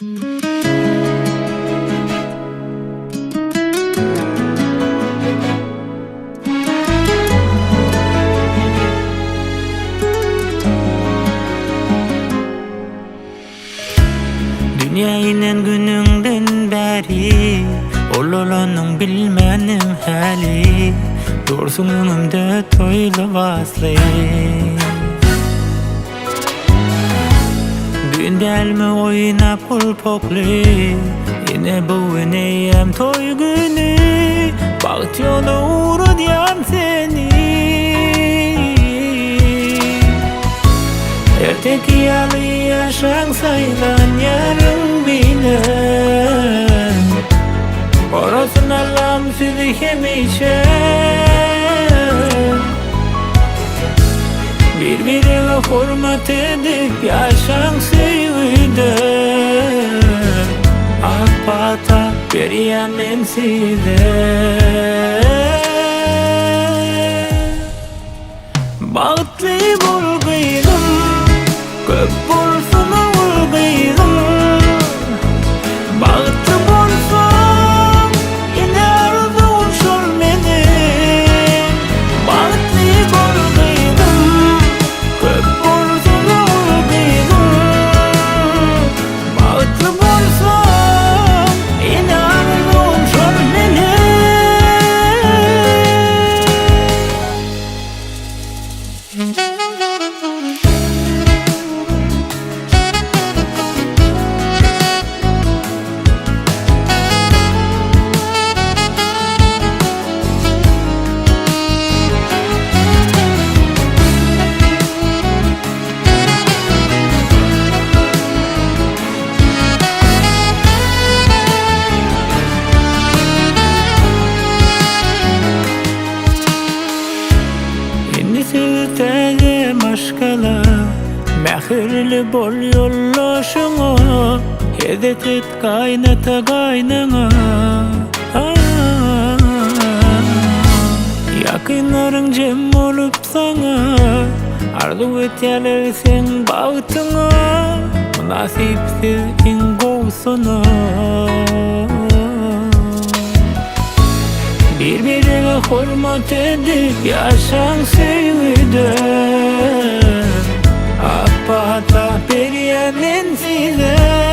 Dünya inen gününden beri Ololanın bilmenim hali Dursun önümde toylu vaslı Düğün delme oyuna pul poklu Yine bu ineyem toy günü Bağıt yolu uğradıyan seni Erteki yalı yaşan sayılan yarın bilen Orasın Allah'ım sizi hemişe Birbirine hürmet edip yaşan sevide Akbata veriyenim size Bağıtlı bulguyum Köp bulsun bulguyum Bağıtlı bulsun yine arzum şol benim Bağıtlı bulguyum Köp bulsun bulguyum Bağıtlı bulsun yine arzum şol benim Sevdeyim aşkala Mehirli bol yollaşına Hedet et kaynata kaynana Yakınların cem olup sana Arzu et yerlersen bağıtına Nasipsiz ingovsuna Birbirine hürmet edip yaşan sevide Akbata veriyenin size